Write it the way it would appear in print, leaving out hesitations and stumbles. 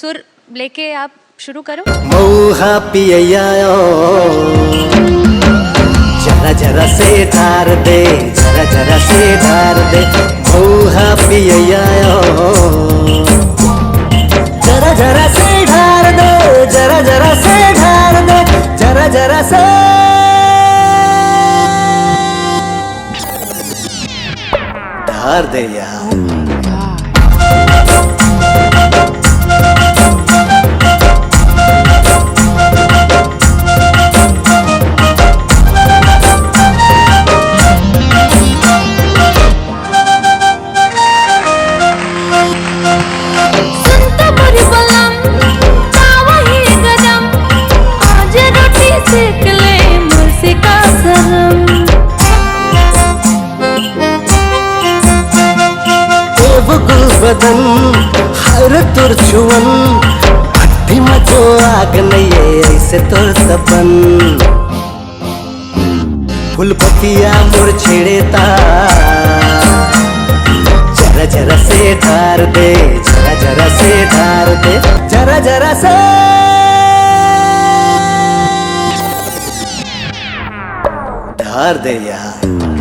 सुर लेके आप शुरू करो। मऊहा पियायो जरा जरा से ढार दे, जरा जरा से ढार दे। मऊहा पियायो जरा जरा से ढार दे, जरा जरा से ढार दे, जरा जरा से ढार दे यार। बदन हर तुर छुअन भट्टी में जो आग नहीं ऐसे तुर तपन। फुलपतिया मोर छेड़ेता जरा जरा से ढार दे, जरा जरा से ढार दे, जरा जरा से ढार दे यार।